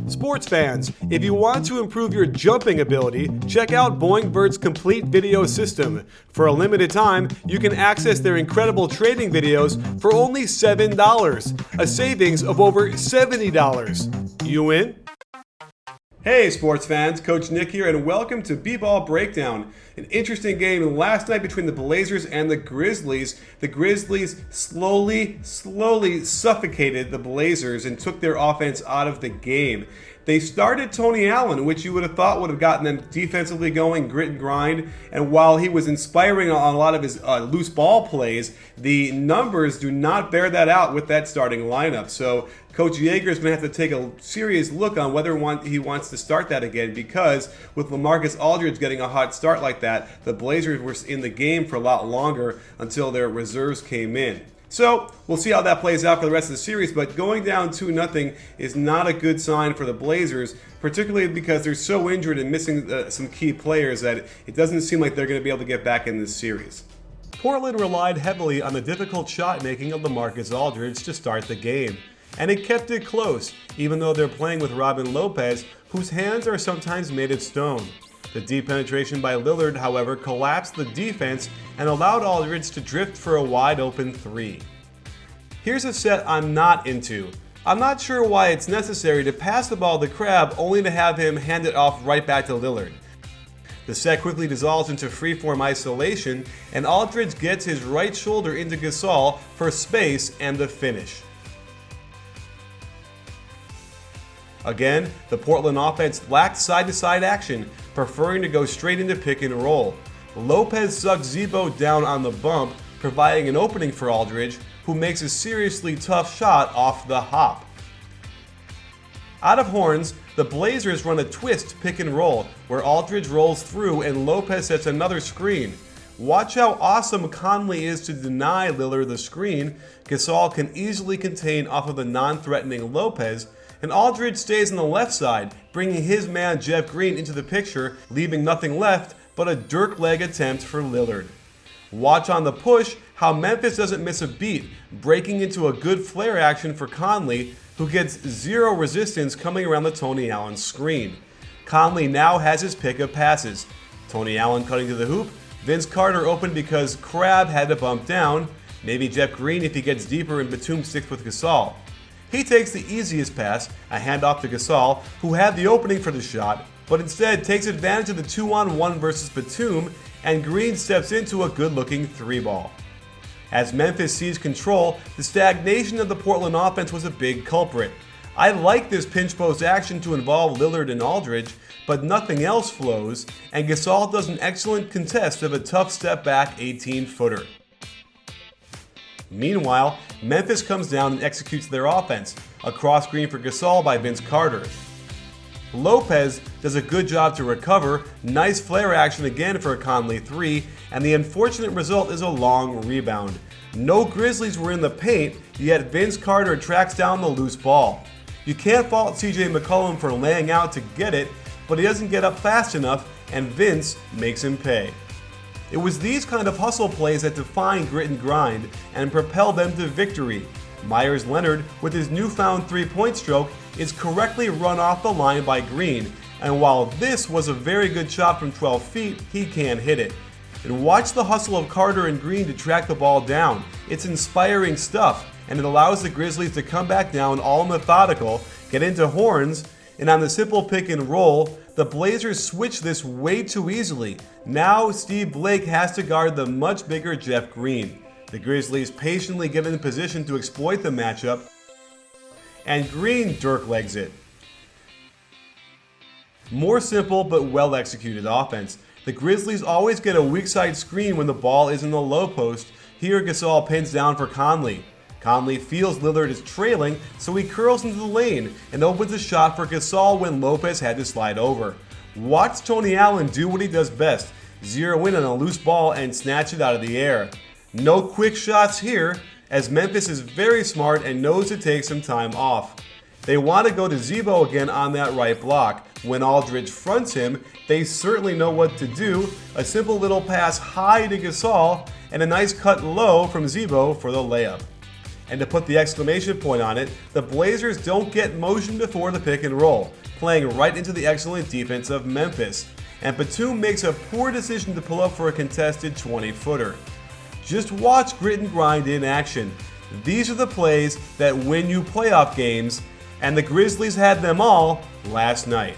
Sports fans, if you want to improve your jumping ability, check out BoingBird's complete video system. For a limited time, you can access their incredible training videos for only $7, a savings of over $70. You in? Hey sports fans, Coach Nick here, and welcome to BBallBreakdown. An interesting game last night between the Blazers and the Grizzlies. The Grizzlies slowly suffocated the Blazers and took their offense out of the game. They started Tony Allen, which you would have thought would have gotten them defensively going, grit and grind. And while he was inspiring on a lot of his loose ball plays, the numbers do not bear that out with that starting lineup. So Coach Yeager is going to have to take a serious look on whether he wants to start that again, because with LaMarcus Aldridge getting a hot start like that, the Blazers were in the game for a lot longer until their reserves came in. So we'll see how that plays out for the rest of the series, but going down 2-0 is not a good sign for the Blazers, particularly because they're so injured and missing some key players that it doesn't seem like they're going to be able to get back in this series. Portland relied heavily on the difficult shot making of LaMarcus Aldridge to start the game, and it kept it close, even though they're playing with Robin Lopez, whose hands are sometimes made of stone. The deep penetration by Lillard, however, collapsed the defense and allowed Aldridge to drift for a wide-open three. Here's a set I'm not into. I'm not sure why it's necessary to pass the ball to Crabbe only to have him hand it off right back to Lillard. The set quickly dissolves into freeform isolation, and Aldridge gets his right shoulder into Gasol for space and the finish. Again, the Portland offense lacked side-to-side action, preferring to go straight into pick and roll. Lopez sucked Zebo down on the bump, providing an opening for Aldridge, who makes a seriously tough shot off the hop. Out of horns, the Blazers run a twist pick and roll, where Aldridge rolls through and Lopez sets another screen. Watch how awesome Conley is to deny Lillard the screen. Gasol can easily contain off of the non-threatening Lopez, and Aldridge stays on the left side, bringing his man Jeff Green into the picture, leaving nothing left but a Dirk leg attempt for Lillard. Watch on the push how Memphis doesn't miss a beat, breaking into a good flare action for Conley, who gets zero resistance coming around the Tony Allen screen. Conley now has his pick of passes. Tony Allen cutting to the hoop, Vince Carter open because Crabbe had to bump down, maybe Jeff Green if he gets deeper and Batum sticks with Gasol. He takes the easiest pass, a handoff to Gasol, who had the opening for the shot, but instead takes advantage of the 2-on-1 versus Batum, and Green steps into a good-looking three-ball. As Memphis seized control, the stagnation of the Portland offense was a big culprit. I like this pinch post action to involve Lillard and Aldridge, but nothing else flows, and Gasol does an excellent contest of a tough step-back 18-footer. Meanwhile, Memphis comes down and executes their offense, a cross screen for Gasol by Vince Carter. Lopez does a good job to recover, nice flare action again for a Conley three, and the unfortunate result is a long rebound. No Grizzlies were in the paint, yet Vince Carter tracks down the loose ball. You can't fault CJ McCollum for laying out to get it, but he doesn't get up fast enough, and Vince makes him pay. It was these kind of hustle plays that define grit and grind and propel them to victory. Myers Leonard, with his newfound three-point stroke, is correctly run off the line by Green, and while this was a very good shot from 12 feet, he can't hit it. And watch the hustle of Carter and Green to track the ball down. It's inspiring stuff, and it allows the Grizzlies to come back down all methodical, get into horns, and on the simple pick and roll, the Blazers switch this way too easily. Now Steve Blake has to guard the much bigger Jeff Green. The Grizzlies patiently get in position to exploit the matchup, and Green Dirk legs it. More simple but well executed offense. The Grizzlies always get a weak side screen when the ball is in the low post. Here Gasol pins down for Conley. Conley feels Lillard is trailing, so he curls into the lane and opens a shot for Gasol when Lopez had to slide over. Watch Tony Allen do what he does best, zero in on a loose ball and snatch it out of the air. No quick shots here, as Memphis is very smart and knows to take some time off. They want to go to Zebo again on that right block. When Aldridge fronts him, they certainly know what to do. A simple little pass high to Gasol and a nice cut low from Zebo for the layup. And to put the exclamation point on it, the Blazers don't get motion before the pick and roll, playing right into the excellent defense of Memphis. And Batum makes a poor decision to pull up for a contested 20-footer. Just watch grit and grind in action. These are the plays that win you playoff games, and the Grizzlies had them all last night.